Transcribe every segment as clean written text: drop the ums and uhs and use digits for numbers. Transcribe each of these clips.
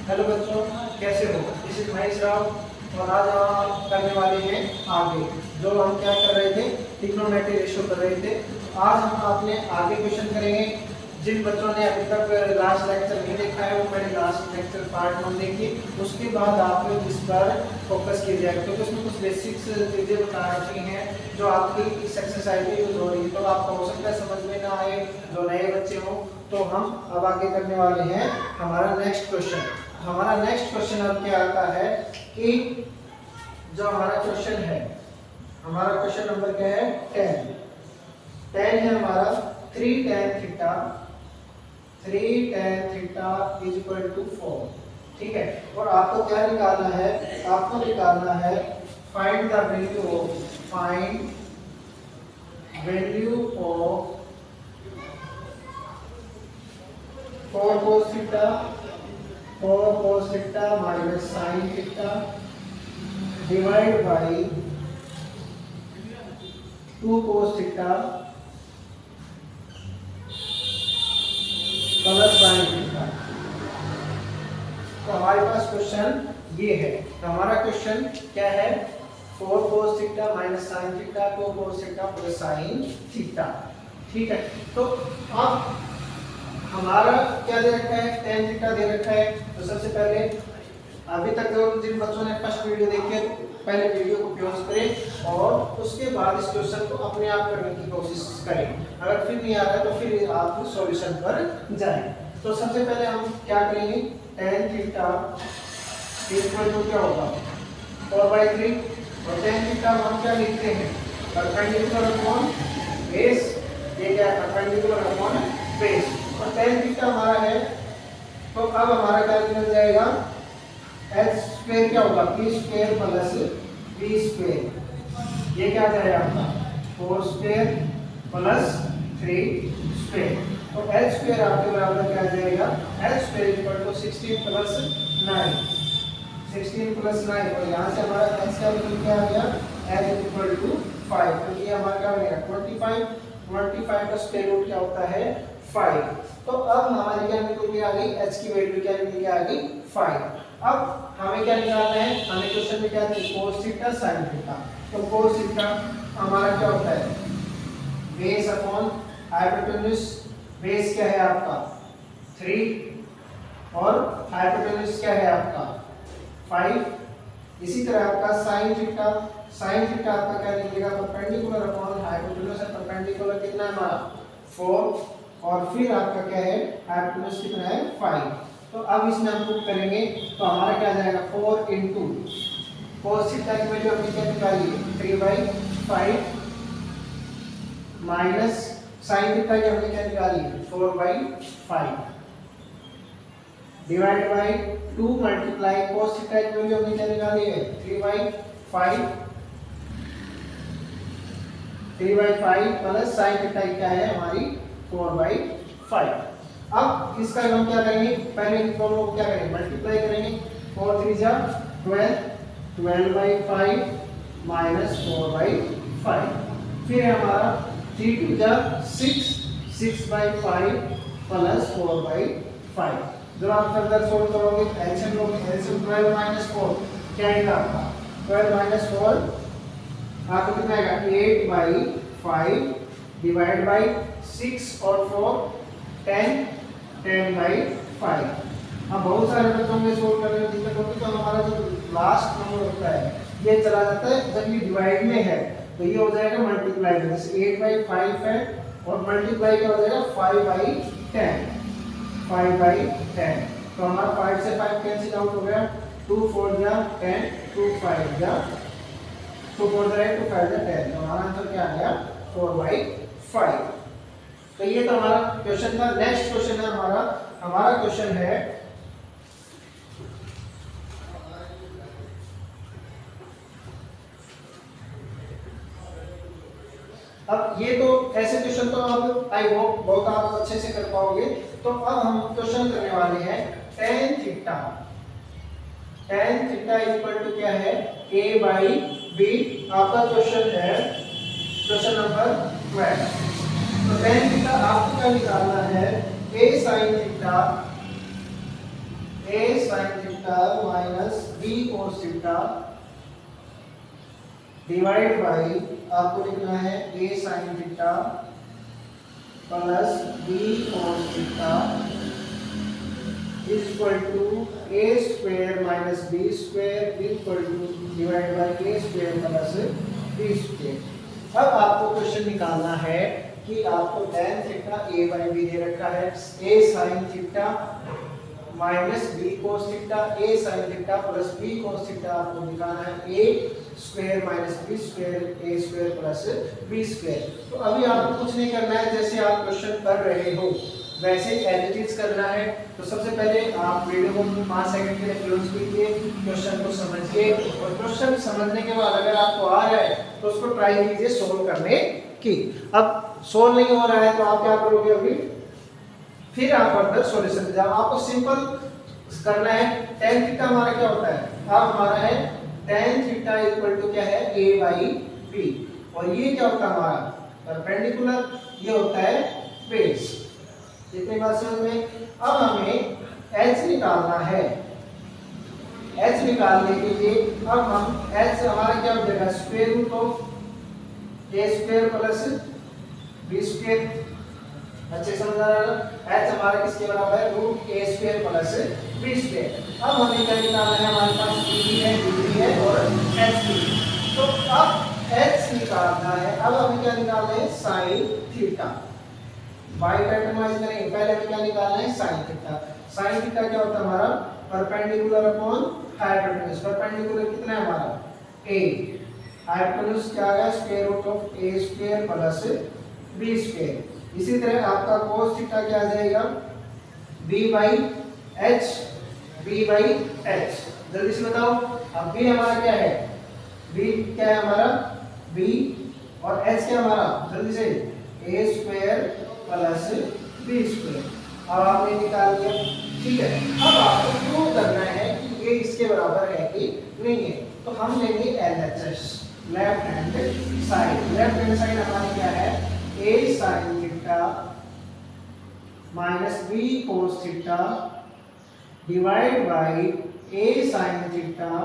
Hello बच्चों, कैसे हो? दिस इज महेश राव और आज हम करने वाले हैं आगे। जो हम क्या कर रहे थे, ट्रिग्नोमेट्री रेशियो कर रहे थे। आज हम अपने आगे क्वेश्चन करेंगे। जिन बच्चों ने अभी तक लास्ट लेक्चर नहीं देखा है वो पहले लास्ट लेक्चर पार्ट 1 देखिए, उसके बाद आप लोग इस पर फोकस कीजिएगा क्योंकि उसमें कुछ बेसिक्स चीज़ें बता रखी हैं जो आपकी इस एक्सरसाइज में यूज हो रही है। तो आपको हो सकता है समझ में ना आए, जो नए बच्चे हों। तो हम अब आगे करने वाले हैं हमारा नेक्स्ट क्वेश्चन। हमारा नेक्स्ट क्वेश्चन अब क्या आता है कि जो हमारा क्वेश्चन है, हमारा क्वेश्चन नंबर क्या है 10 है हमारा 3 tan theta is equal to 4। ठीक है, और आपको क्या निकालना है, आपको निकालना है find the value of 4 cos theta minus sin theta divide by 2 cos theta plus sin theta. तो हमारे पास क्वेश्चन ये है। तो हमारा क्वेश्चन क्या है, 4 cos theta minus sin theta 2 cos theta plus sin theta. ठीक है, तो अब हमारा क्या दे रखा है, tan थीटा दे रखा है। तो सबसे पहले अभी तक जो जिन बच्चों ने फर्स्ट वीडियो देखी है, पहले वीडियो को पॉज करें और उसके बाद इस क्वेश्चन को अपने आप करने की कोशिश करें। अगर फिर नहीं आ रहा है तो फिर आप सॉल्यूशन पर जाएं। तो सबसे पहले हम क्या करेंगे, tan थीटा इक्वल टू क्या होगा 4/3 और tan थीटा हम क्या लिखते हैं, परपेंडिकुलर अपॉन बेस। ये क्या है, परपेंडिकुलर अपॉन बेस। और tan थीटा हमारा है, तो अब हमारा क्या निकल जाएगा, h स्क्वायर क्या होगा, p square plus b square. ये क्या आ जाएगा आपका 4 स्क्वायर प्लस 3 स्क्वायर। तो h स्क्वायर आपके बराबर क्या आ जाएगा, h square equal to 16 plus 9 और यहाँ से हमारा h का वैल्यू क्या आ गया, h इक्वल टू 5। तो ये हमारा क्या बनेगा 25 का स्क्वायर रूट क्या होता है 5। तो अब हमारी क्या निकल के आ गई, h की वैल्यू क्या निकल के आ गई 5। अब हमें क्या निकालना है, हमें क्वेश्चन में क्या है cos थीटा sin थीटा। तो cos थीटा हमारा क्या होता है, बेस अपॉन हाइपोटेन्यूज। बेस क्या है आपका 3 और हाइपोटेन्यूज क्या है आपका 5। इसी तरह आपका sin थीटा आपका क्या निकलेगा, परपेंडिकुलर अपॉन हाइपोटेन्यूज है। परपेंडिकुलर कितना है हमारा 4 और फिर आपका क्या है हाइपोटेन्यूज कितना है 5। तो अब इसमें हम पुट करेंगे तो हमारा क्या जाएगा 4 इंटू cos थीटा की वैल्यू हमने क्या निकाली है 3/5 माइनस sin थीटा की हमने क्या निकाली है 4/5 divide by 2 multiply cos theta की वैल्यू हमने क्या निकाली है 3/5 प्लस sin थीटा क्या है हमारी 4/5। अब इसका हम क्या करेंगे, पहले इन दोनों को क्या करेंगे मल्टीप्लाई करेंगे। 4 3 जा 12/5 माइनस 4/5। फिर है हमारा 3 2 जा 6/5 प्लस 4/5। जब आप फर्दर सोल्व करोगे एलसीएम लोगे, एलसीएम 12 माइनस 4 क्या आएगा आपका 12 माइनस 4 आपको कितना आएगा 8/5 डिवाइड बाई 6 और 4 10/5। अब बहुत सारे बच्चों में सोल्व करने में दिक्कत होती है, तो हमारा जो लास्ट नंबर होता है ये चला जाता है जब ये डिवाइड में है तो ये हो जाएगा मल्टीप्लाई में। जैसे 8/5 है और मल्टीप्लाई क्या हो जाएगा 5/10। तो हमारा 5 से 5 कैंसिल आउट हो गया, 2 4 जा 10 2 5 जा 2 4 जा 2 5 जा 10। तो हमारा आंसर क्या आ गया 4/5। तो ये तो हमारा क्वेश्चन था। नेक्स्ट क्वेश्चन है हमारा क्वेश्चन है अब ये तो ऐसे क्वेश्चन तो अब आई होप बहुत आप अच्छे से कर पाओगे। तो अब हम क्वेश्चन करने वाले हैं tan थीटा इक्वल टू क्या है a/b। आपका क्वेश्चन है क्वेश्चन नंबर 12। तो tan थीटा आपको क्या निकालना है, a sin theta a sin theta minus b cos theta divide by आपको लिखना है a sin theta plus b cos theta is equal to a square minus b square equal to divided by a square plus b square। अब आपको question निकालना है कि आपको tan theta a by b दे रखा है, a sin theta minus b cos theta, a sin theta plus b cos theta आपको निकालना है a square minus b square a square plus b square. तो अभी आपको कुछ नहीं करना है, जैसे आप क्वेश्चन कर रहे हो वैसे एज इट इज करना है। तो सबसे पहले आप वीडियो को 5 सेकंड के लिए क्लोज कीजिए, क्वेश्चन को समझिए और क्वेश्चन समझने के बाद अगर आपको आ रहा है तो उसको ट्राई कीजिए सोल्व करने की। अब सोल्व नहीं हो रहा है तो आप क्या करोगे, अभी फिर आप फर्दर सॉल्यूशन जाओ। आपको सिंपल करना है, tan थीटा हमारा क्या होता है, अब हमारा है tan थीटा इक्वल टू क्या है a by b, और ये क्या होता है हमारा परपेंडिकुलर, ये होता है बेस। इतनी बात समझ में। अब हमें h निकालना है, h निकालने के लिए अब हम h हमारा क्या हो जाएगा square root of a square plus b square. अच्छे समझ आ रहा है, h हमारा किसके बराबर है root a square plus b square. अब हमें क्या निकालना है, हमारे पास b है, b है और h भी। तो अब h निकालना है, अब हमें क्या निकालना है sin थीटा। बाई पैटर्नाइज करेंगे, पहले हमें क्या निकालना है sin थीटा। sin थीटा क्या होता है हमारा परपेंडिकुलर अपॉन हाइपोटेन्यूज। परपेंडिकुलर कितना है हमारा a, हाइपोटेन्यूज क्या आ गया square root of a square plus b square. इसी तरह आपका cos थीटा क्या आ जाएगा b by h, b by h। जल्दी से बताओ, अब b हमारा क्या है, b क्या है हमारा b और h क्या हमारा, जल्दी से a square plus b square. अब आपने निकाल दिया, ठीक है। अब आपको प्रूव करना है कि ये इसके बराबर है कि नहीं है, तो हम लेंगे LHS left hand side. Left hand side हमारी क्या है a sin theta minus b cos theta divide by a sin theta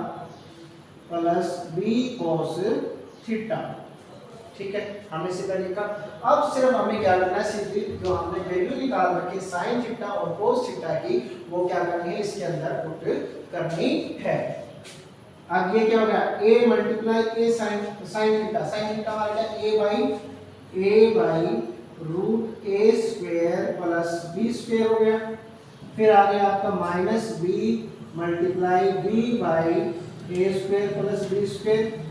plus b cos theta. ठीक है, हमें सीधा लिखा। अब सिर्फ हमें क्या करना है, सीधी जो हमने वैल्यू निकाल रखी sin थीटा और cos थीटा की, वो क्या करनी है इसके अंदर पुट करनी है। अब ये क्या हो गया a multiply a sin theta, sin theta हमारा क्या a by root a square plus b square हो गया। फिर आ गया आपका minus b multiply b by a square plus b square.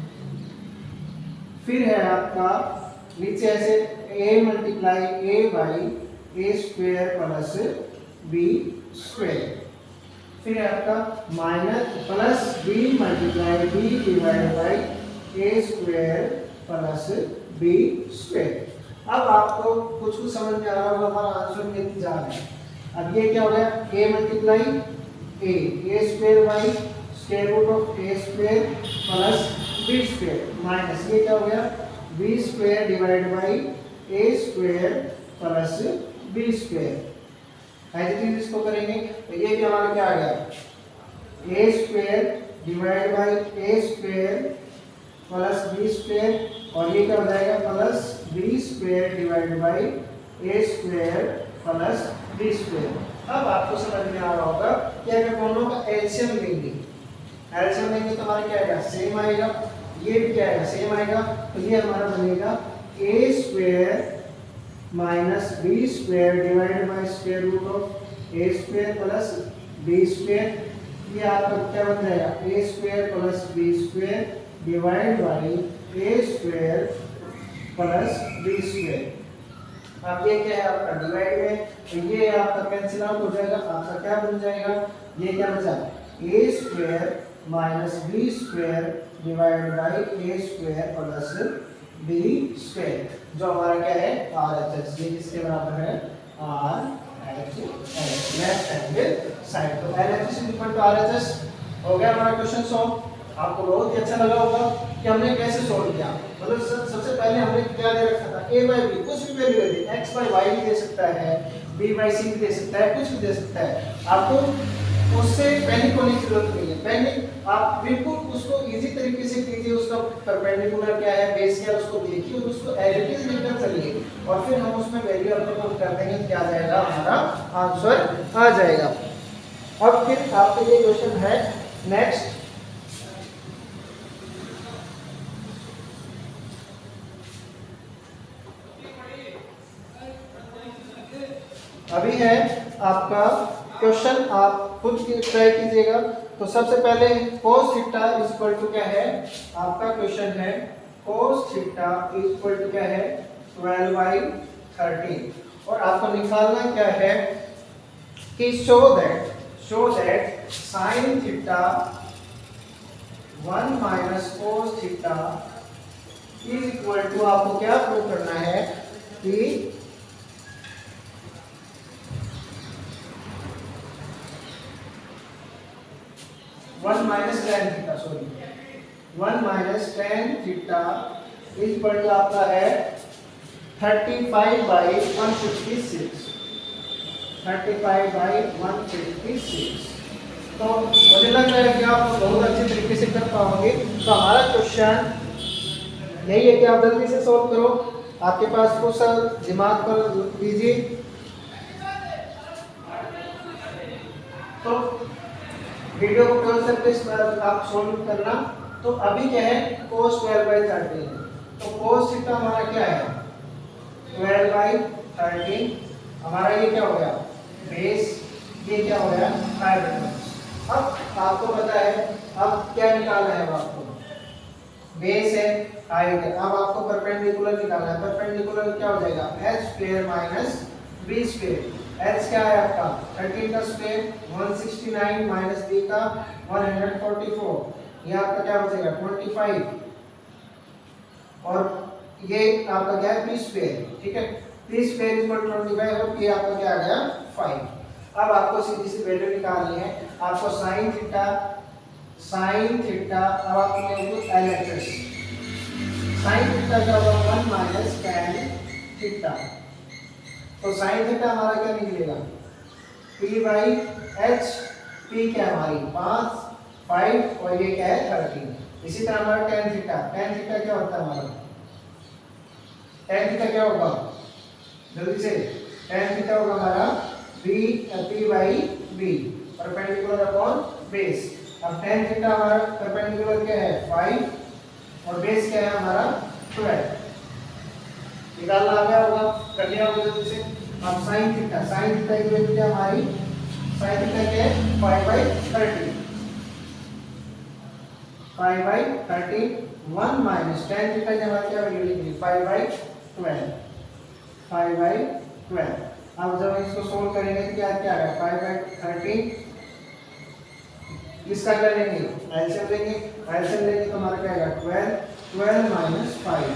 फिर है आपका नीचे ऐसे a multiply a by a square plus b square. फिर है आपका minus plus b multiply b divide by a square plus b square. अब आपको कुछ समझ में आ रहा होगा, हमारा आंसर में जा रहा है। अब ये क्या हो गया a multiply a square by square root of a square plus b square minus ये क्या हो गया b square divide by a square plus b square. As it is इसको करेंगे तो ये भी हमारा क्या आ गया a square divide by a square plus b square, और ये क्या हो जाएगा plus b square divide by a square plus b square. अब आपको समझ में आ रहा होगा कि अगर दोनों का एलसीएम लेंगे, एलसीएम लेंगे तो हमारा क्या आएगा सेम आएगा, ये भी क्या आएगा सेम आएगा। तो ये हमारा बनेगा a square minus b square divided by square root of a square plus b square. ये आपका क्या बन जाएगा a square plus b square divide by a square plus b square. अब ये क्या है आपका डिवाइड में, तो ये आपका कैंसिल आउट हो जाएगा, आपका क्या बन जाएगा ये क्या बचा a square minus b square divide by a square plus b square, जो हमारा क्या है RHS। ये किसके बराबर है RHS लेफ्ट हैंड साइड। तो LHS इक्वल टू RHS हो गया हमारा क्वेश्चन सॉल्व। आपको बहुत ही अच्छा लगा होगा कि हमने कैसे सॉल्व किया। मतलब सबसे पहले हमने क्या दे रखा था a by b, कुछ भी value they the, x by y भी दे सकता है, b by c भी दे सकता है, कुछ भी दे सकता है। आपको उससे पैनिक होने की जरूरत नहीं है। पैनिक आप बिल्कुल उसको इजी तरीके से कीजिए, उसका परपेंडिकुलर क्या है, बेस क्या है, उसको देखिए और उसको एज इट इज लिखकर चलिए और फिर हम उसमें वैल्यू अपने पुट कर देंगे, क्या आ जाएगा, हमारा आंसर आ जाएगा। अब फिर आपके लिए क्वेश्चन है नेक्स्ट, अभी है आपका क्वेश्चन, आप खुद ट्राई कीजिएगा। तो सबसे पहले cos theta is equal to क्या है, आपका क्वेश्चन है cos theta is equal to क्या है 12/13 और आपको निकालना क्या है कि show that sin theta 1 minus cos theta is equal to, आपको क्या प्रूव करना है कि 1 minus tan theta, sorry 1 minus tan theta is equal to आपका है 35/156, 35/156। तो मुझे लग रहा है कि आप बहुत अच्छे तरीके से कर पाओगे। तो हमारा क्वेश्चन यही है कि आप जल्दी से सॉल्व करो, आपके पास कुछ दिमाग पर लीजिए। तो वीडियो को पॉज करके इस बार आप सॉल्व करना। तो अभी क्या है cos 12/13, तो cos थीटा हमारा क्या है 12/13, हमारा ये क्या हो गया बेस, ये क्या हो गया हाइपोटेन्यूज। अब आपको पता है अब क्या निकालना है, आपको बेस है हाइट है, अब आपको परपेंडिकुलर निकालना है। परपेंडिकुलर क्या हो जाएगा h² माइनस b², h क्या है आपका 13 का स्क्वायर 169 माइनस b का 144, ये आपका क्या बचेगा 25 और ये आपका क्या है b², ठीक है, b² इक्वल 25 और ये आपका क्या आ गया 5। अब आपको सीधी सी वैल्यू निकालनी है, आपको sin थीटा अब आपको LHS sin थीटा क्या होगा 1 माइनस tan थीटा, तो sin थीटा हमारा क्या निकलेगा p/h, p क्या है हमारी 5 और ये क्या है 13। इसी तरह हमारा tan थीटा क्या होता है हमारा, tan थीटा क्या होगा जल्दी से, tan थीटा होगा हमारा p/b परपेंडिकुलर अपॉन बेस। अब tan थीटा हमारा परपेंडिकुलर क्या है 5 और बेस क्या है हमारा 12, निकालना आ गया होगा, कर लिया होगा जल्दी से। अब sin थीटा की वैल्यू क्या हमारी, sin थीटा क्या है 5/13, 5/13 1 माइनस tan थीटा की हमारी क्या वैल्यू निकली 5/12, 5/12। अब जब इसको सोल्व करेंगे तो क्या क्या आएगा 5/13, इसका क्या लेंगे एलसीएम लेंगे तो हमारा क्या आएगा 12 माइनस 5,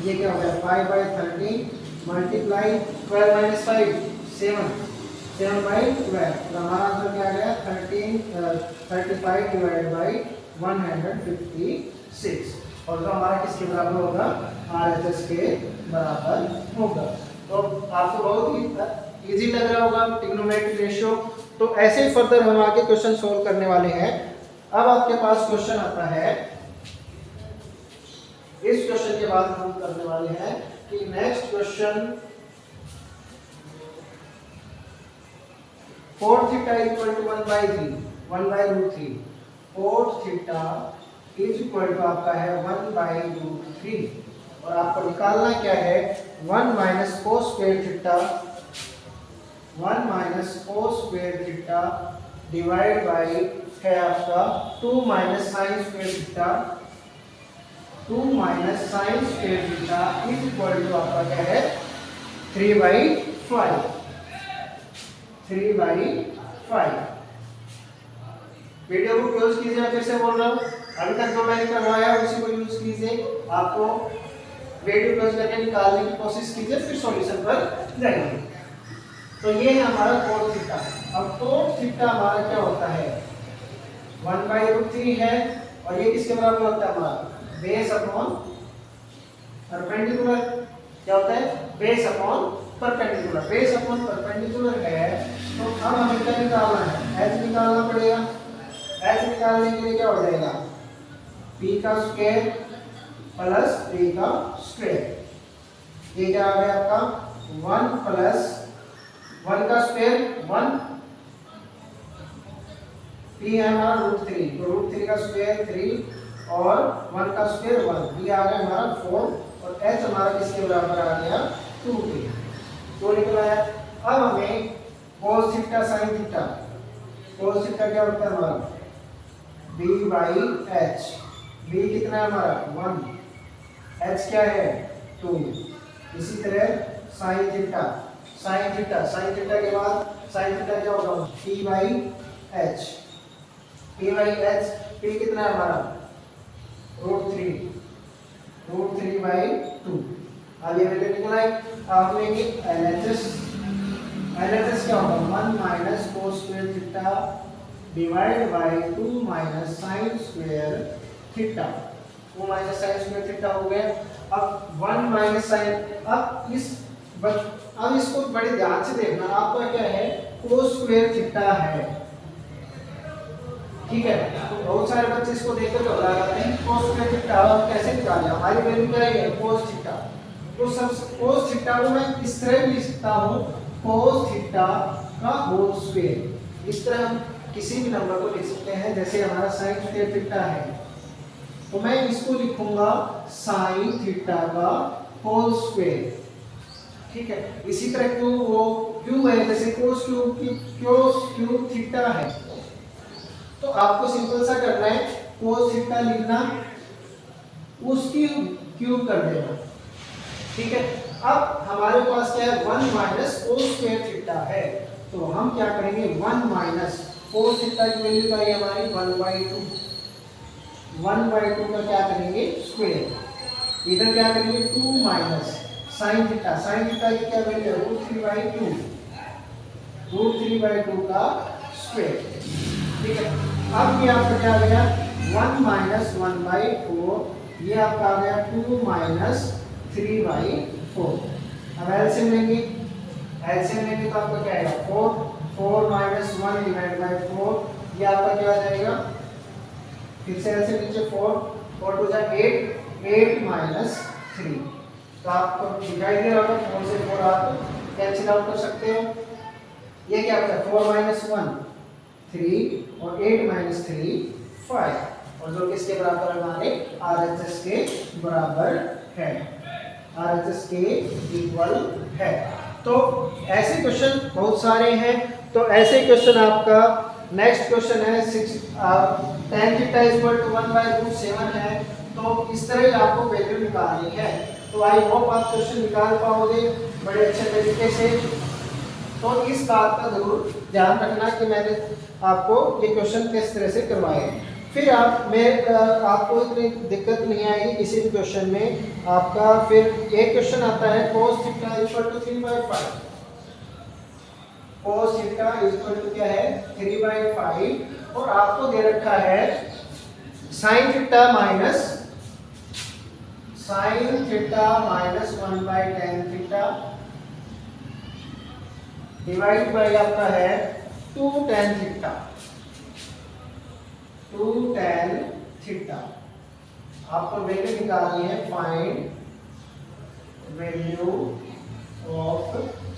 ये क्या हो गया 5/13 मल्टीप्लाई 12 माइनस 5 7/12, तो हमारा आंसर क्या आ गया 35 डिवाइडेड बाई 156 और तो हमारा किसके बराबर होगा RHS के बराबर होगा। तो आपको बहुत ही इजी लग रहा होगा ट्रिग्नोमेट्रिक रेशियो। तो ऐसे ही फर्दर हम आगे क्वेश्चन सोल्व करने वाले हैं। अब आपके पास क्वेश्चन आता है, इस क्वेश्चन के बाद हम करने वाले हैं कि next question 4 theta equal to 1/3 4 theta is equal to आपका है 1/√3 और आपको निकालना क्या है 1 minus cos square theta 1 minus cos square theta divide by है आपका 2 minus sin square theta 2 minus sin square theta is equal to आपका क्या है 3/5 वीडियो को क्लोज कीजिए। मैं फिर से बोल रहा हूँ, अभी तक जो मैंने करवाया उसी को यूज कीजिए। आपको वीडियो क्लोज करके निकालने की कोशिश कीजिए, फिर सॉल्यूशन पर जाएंगे। तो ये है हमारा cos थीटा। अब cos थीटा हमारा क्या होता है 1/√3 है और ये किसके बराबर होता है हमारा बेस अपॉन परपेंडिकुलर, क्या होता है base upon perpendicular, base upon perpendicular है तो अब हमें क्या निकालना है, h निकालना पड़ेगा। h निकालने के लिए क्या हो जाएगा, p का स्क्वायर प्लस a का स्क्वायर, ये क्या आ गया आपका 1 प्लस 1 का स्क्वायर 1, p है हमारा √3 तो √3 का स्क्वायर 3 और 1 का स्क्वायर 1, ये आ गया हमारा 4 और h हमारा किसके बराबर आ गया 2 के, तो निकला है। अब हमें cos theta sin theta, cos theta क्या होता है हमारा b/h, b कितना है हमारा 1, h क्या है 2, इसी तरह sin थीटा, sin थीटा के बाद sin थीटा क्या होगा p/h, p/h, p कितना है हमारा √3/2, अब ये वैल्यू निकला है। अब हमें ये LHS क्या होगा 1 minus cos square theta divide bye 2 minus sin square theta, 2 minus sin square theta हो गया। अब 1 माइनस sin, अब इसको बड़े ध्यान से देखना, आपका क्या है cos स्क्वायर थीटा है, ठीक है। तो बहुत सारे बच्चे इसको देखकर घबरा जाते हैं cos स्क्वायर थीटा कैसे निकालें, हमारी वैल्यू क्या है cos थीटा, तो सब cos थीटा को मैं इस तरह लिख सकता हूं cos थीटा का होल स्क्वायर, इस तरह हम किसी भी नंबर को लिख सकते हैं। जैसे हमारा sin स्क्वायर थीटा है तो मैं इसको लिखूंगा sin थीटा का होल स्क्वायर, ठीक है। इसी तरह क्यू है, जैसे cos क्यूब थीटा है तो आपको सिंपल सा करना है cos थीटा लिखना, उसकी क्यूब कर देना, ठीक है। अब हमारे पास क्या है 1 माइनस cos स्क्वायर थीटा है तो हम क्या करेंगे 1 माइनस cos थीटा की वैल्यू क्या है हमारी 1/2 का क्या करेंगे स्क्वायर, इधर क्या करेंगे 2 माइनस sin थीटा की क्या वैल्यू है √3/2 का स्क्वायर, ठीक है। अब ये आपका क्या आ गया 1 माइनस 1/4, ये आपका आ गया 2 माइनस 3/4। अब एलसीएम लेंगे तो आपका क्या आएगा 4 माइनस 1 डिवाइड बाय 4, ये आपका क्या आ जाएगा, फिर से एलसीएम नीचे 4 टू जा 8 माइनस 3, तो आपको दिखाई दे रहा होगा 4 से 4 आप कैंसिल आउट कर सकते हो, ये क्या होता है 4 माइनस 1 3 और 8 माइनस 3 5, और जो किसके बराबर हमारे RHS के बराबर है, RHS के इक्वल है। तो ऐसे क्वेश्चन बहुत सारे हैं, तो ऐसे क्वेश्चन आपका नेक्स्ट क्वेश्चन है tan थीटा इक्वल टू 1/√7 है, तो इस तरह ही आपको वैल्यू निकालनी है। तो आई होप आप क्वेश्चन निकाल पाओगे बड़े अच्छे तरीके से। तो इस बात का जरूर ध्यान रखना कि मैंने आपको ये क्वेश्चन किस तरह से करवाए, फिर आपको इतनी दिक्कत नहीं आएगी किसी भी क्वेश्चन में। आपका फिर एक क्वेश्चन आता है cos theta equal to 3/5, cos theta equal to क्या है 3/5, और आपको दे रखा है sin theta minus 1/tan theta divide by आपका है 2tan थीटा, 2tan थीटा। आपको वैल्यू निकालनी है, find value of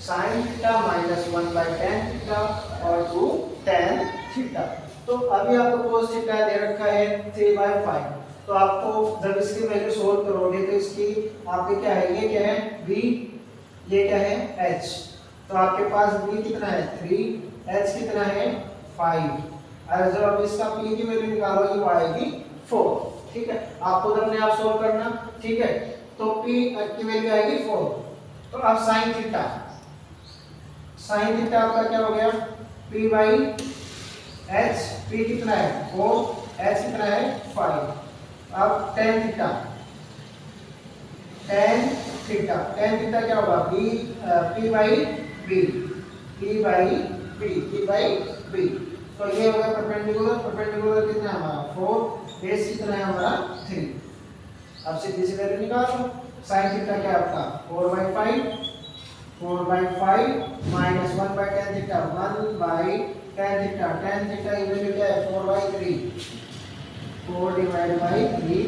sin theta minus 1/tan theta और 2tan थीटा। तो अभी आपको cos थीटा दे रखा है 3/5, तो आपको जब इसकी वैल्यू सोल्व करोगे तो इसकी आपके क्या है, ये क्या है b, ये क्या है h, तो आपके पास b कितना है 3, h कितना है 5, और जब आप इसका p की वैल्यू निकालोगे वो आएगी 4, ठीक है। आपको अपने आप सोल्व करना, ठीक है। तो p की वैल्यू आएगी 4, तो अब sin थीटा आपका क्या हो गया p/h, p कितना है 4, h कितना है 5। अब tan थीटा क्या होगा p/b, तो ये होगा परपेंडिकुलर कितना है हमारा 4, बेस कितना है हमारा 3। अब सीधी सी वैल्यू निकालो, sin थीटा क्या आपका 4/5 4/5 minus 1/tan theta 1/tan theta, tan theta की वैल्यू क्या है 4/3, 4/3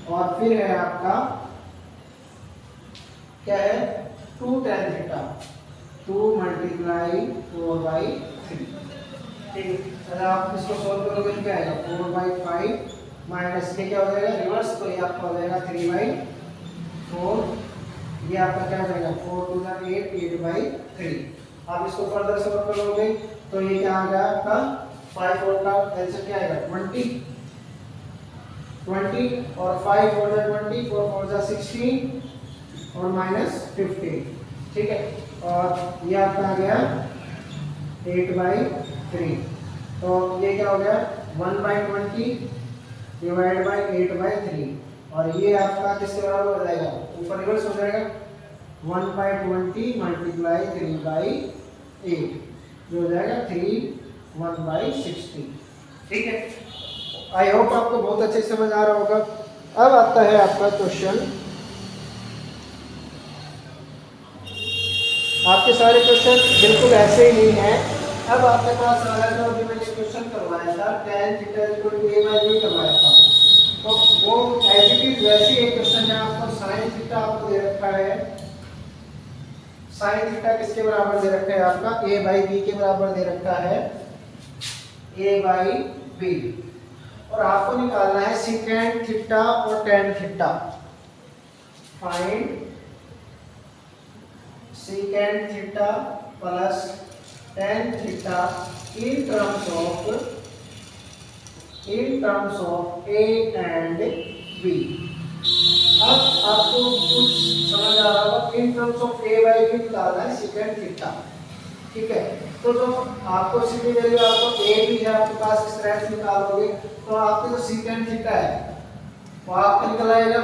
और फिर है आपका क्या है 2tan थीटा 2 × 4/3। ठीक, अगर आप इसको सॉल्व करोगे तो क्या आएगा 4/5 माइनस ये क्या हो जाएगा रिवर्स, तो ये आपका हो जाएगा 3/4, ये आपका क्या हो जाएगा 4 × 2 = 8, 8/3। आप इसको फर्दर सॉल्व करोगे तो ये क्या आ गया आपका 5 4 का आंसर क्या आएगा 20 और 5 4 = 20, 4 4 = 16 और -15। ठीक है, और ये आपका आ गया 8/3, तो ये क्या हो गया 1/20 डिवाइड बाय 8/3 और ये आपका किसके बराबर हो जाएगा ऊपर रिवर्स हो जाएगा 1/20 मल्टीप्लाई 3/8 जो हो जाएगा 1/60। ठीक है, आई होप आपको बहुत अच्छे से समझ आ रहा होगा। अब आता है आपका क्वेश्चन, आपके सारे क्वेश्चन बिल्कुल ऐसे ही नहीं है। अब आपके पास आ रहा है जो अभी मैंने क्वेश्चन करवाया था tan θ = a/b करवाया था, तो वो एज इट इज वैसे ही क्वेश्चन है। आपको sin θ आपको दे रखा है, sin θ किसके बराबर दे रखा है आपका a/b के बराबर दे रखा है a/b, और आपको निकालना है secant θ और tan θ। Find secant θ plus tan θ in terms of a and b। अब आपको कुछ समझ आ रहा होगा, इन टर्म्स ऑफ a/b निकालना है secant θ। ठीक है, तो जो आपको सीधी वैल्यू आपको a भी है आपके पास, इस तरह से निकालोगे तो आपके जो secant θ है वो आपका निकल आएगा,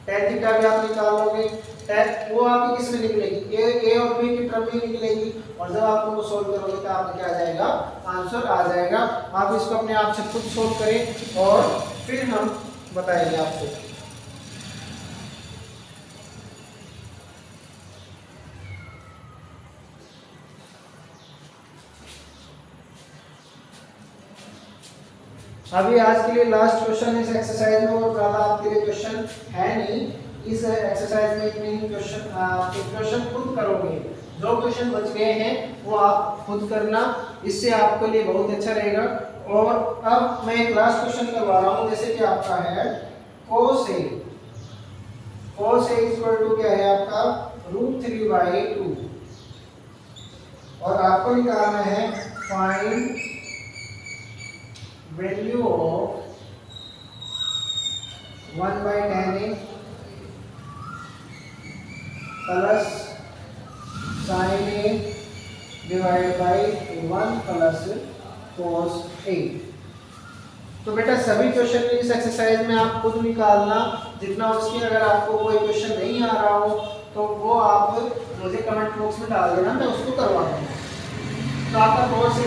tan θ भी आप निकाल लोगे, वो आपकी किस में निकलेगी a और b की टर्म में निकलेगी, और जब आप उनको सोल्व करोगे तो आपका क्या आ जाएगा आंसर आ जाएगा। आप इसको अपने आप से खुद सोल्व करें और फिर हम बताएंगे आपको। अभी आज के लिए लास्ट क्वेश्चन इस एक्सरसाइज में, और ज्यादा आपके लिए क्वेश्चन है नहीं। इस एक्सरसाइज में इतने ही क्वेश्चन आप क्वेश्चन खुद करोगे, जो क्वेश्चन बच गए हैं वो आप खुद करना, इससे आपके लिए बहुत अच्छा रहेगा। और अब मैं एक लास्ट क्वेश्चन करवा रहा हूँ, जैसे कि आपका है cos a = क्या है आपका √3/2, और आपको निकालना है find value of 1/tan a plus sin a divide by 1 plus cos a। तो बेटा सभी क्वेश्चन इस एक्सरसाइज में आप खुद निकालना जितना उसकी, अगर आपको कोई क्वेश्चन नहीं आ रहा हो तो वो आप मुझे कमेंट बॉक्स में डाल देना, मैं उसको करवा दूंगा। तो आपका cos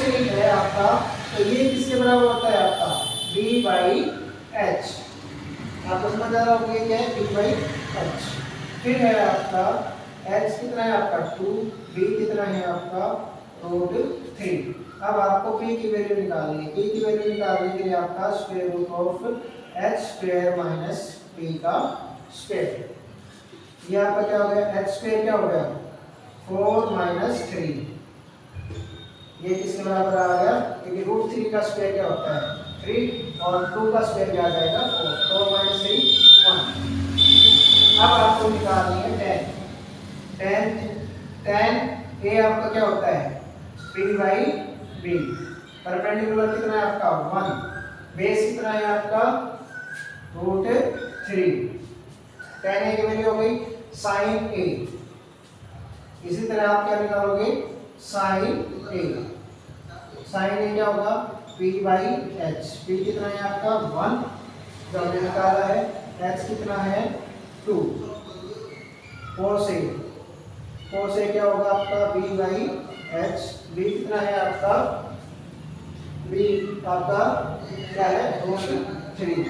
a है आपका, तो ये किसके बराबर होता है आपका b/h। आपको समझ आ रहा होगा क्या है b/h। फिर है आपका h कितना है आपका 2, b कितना है आपका √3। अब आपको p की वैल्यू निकालनी है, p की वैल्यू निकालने के लिए आपका √h² - p का स्क्वायर। ये आपका क्या हो गया h² क्या हो गया 4 - 3, ये किसके बराबर आ गया, क्योंकि √3 का स्क्वायर क्या होता है 3 और 2 का स्क्वायर क्या आ जाएगा 4, 4 - 3 1। अब आपको निकालनी है tan a आपका क्या होता है p/b, परपेंडिकुलर कितना है आपका 1, बेस कितना है आपका √3, tan a की वैल्यू हो गई sin a। इसी तरह आप क्या निकालोगे sin a क्या होगा p/h, p कितना है आपका 1 जो हमने निकाला है, h कितना है 2, cos a क्या होगा आपका b/h, b कितना है आपका b आपका क्या है √3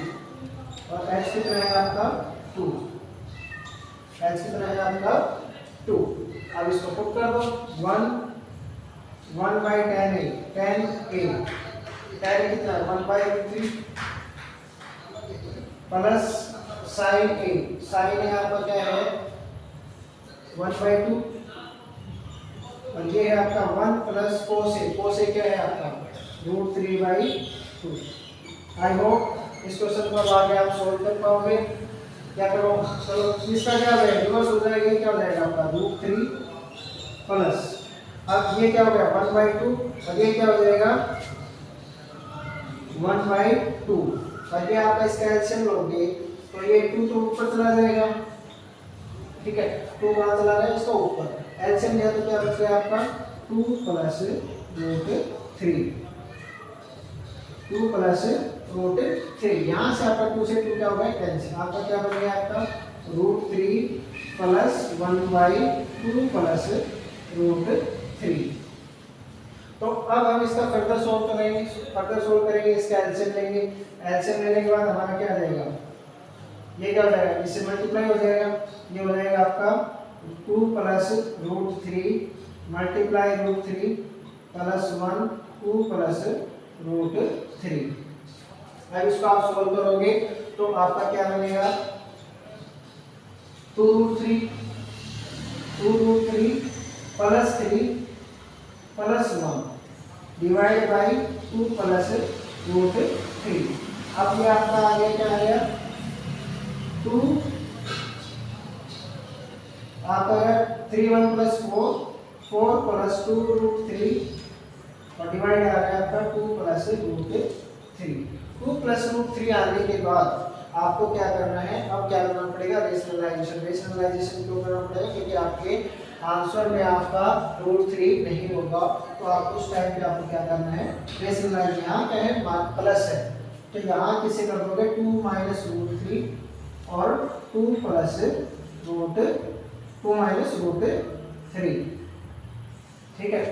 और h कितना है आपका 2, h कितना है आपका 2। अब इसको पुट कर दो, 1 बाई 10a, 10a, 10 कितना है 1/3 plus sine a, sine a आपका क्या है 1/2 और ये है आपका 1 plus cos a, cos a क्या है आपका √3/2। आई होप इस क्वेश्चन को आगे आप सोल्व कर पाओगे। क्या करो, चलो इसका क्या है रिवर्स हो जाएगा, क्या हो जाएगा आपका √3 प्लस, अब ये क्या हो गया 1/2 और ये क्या हो जाएगा 1/2 और ये आपका इसका एलसीएम लोगे तो ये 2 तो ऊपर चला जाएगा, ठीक है 2 कहाँ चला गया इसका ऊपर, एलसीएम लिया तो क्या बच गया आपका 2 प्लस √3, 2 प्लस √3, यहाँ से आपका 2 से 2 क्या हो गया कैंसिल, आपका क्या बन गया आपका √3 प्लस 1/2 प्लस √3। तो अब हम इसका फर्दर सोल्व करेंगे, इसका एलसीएम लेंगे, एलसीएम लेने के बाद हमारा क्या आ जाएगा, ये क्या हो जाएगा इससे मल्टीप्लाई हो जाएगा, ये हो जाएगा आपका 2 प्लस √3 मल्टीप्लाई √3 प्लस 1 2 प्लस √3। अब इसको आप सोल्व करोगे तो आपका क्या बनेगा 2√3 plus 3 plus 1 divide by 2 plus √3। अब ये आपका आ गया क्या आ गया 2 आपका 3 1 प्लस 4 प्लस 2 √3 और डिवाइड आ गया आपका 2 प्लस √3। 2 प्लस √3 आने के बाद आपको क्या करना है, अब क्या करना पड़ेगा रेशनलाइजेशन क्यों करना पड़ेगा, क्योंकि आपके आंसर में आपका √3 नहीं होगा, तो आपको उस टाइम पे आपको क्या करना है रेशनलाइज, यहाँ क्या है प्लस है तो यहाँ किसे कर दोगे 2 माइनस √3 और 2 प्लस √3, ठीक है।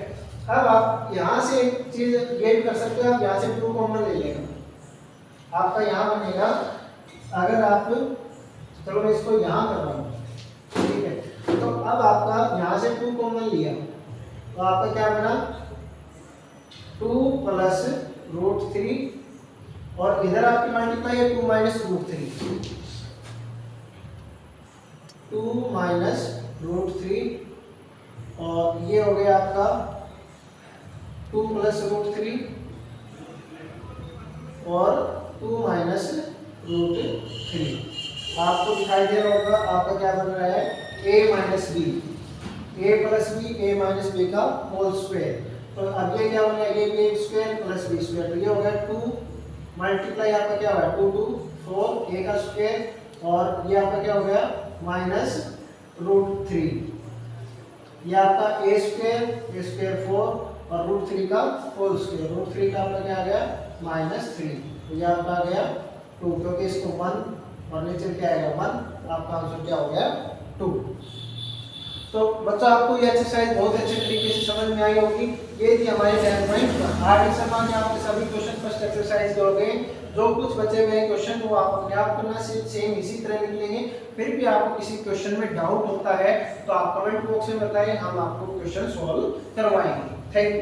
अब आप यहाँ से एक चीज ये भी कर सकते हो, आप यहाँ से 2 कॉमन ले लेगा, आपका यहाँ बनेगा, अगर आप चलो मैं इसको यहाँ कर रहा हूँ, ठीक है, तो अब आपका यहाँ से 2 कॉमन लिया तो आपका क्या बना 2 प्लस √3 और इधर आपकी मल्टीप्लाई है 2 माइनस √3, 2 माइनस √3 और ये हो गया आपका 2 प्लस √3 और 2 माइनस √3। आपको दिखाई दे रहा होगा आपका क्या बन रहा है a minus b, a plus b a minus b का होल स्क्वायर, तो अब ये क्या हो गया ये a square plus b square, तो ये हो गया 2 मल्टीप्लाई आपका क्या होगा 2 2 4 a का स्क्वायर और ये आपका क्या हो गया माइनस √3, ये आपका a स्क्वायर 4 और √3 का होल स्क्वायर, √3 का आपका क्या आ गया -3, तो ये आपका आ गया 2, क्योंकि इसको 1 और नीचे क्या आएगा 1, आपका आंसर क्या हो गया 2। तो बच्चों आपको ये एक्सरसाइज बहुत अच्छे तरीके से समझ में आई होगी। ये थी हमारे 10 पॉइंट। आगे सप्ताह में आपके सभी क्वेश्चन फर्स्ट एक्सरसाइज के हो गए, जो कुछ बचे हुए क्वेश्चन वो आप अपने आप करना सेम इसी तरह लिख लेंगे। फिर भी आपको किसी क्वेश्चन में डाउट होता है तो आप कमेंट बॉक्स में बताएं, हम आपको क्वेश्चन सॉल्व करवाएंगे। Thank you.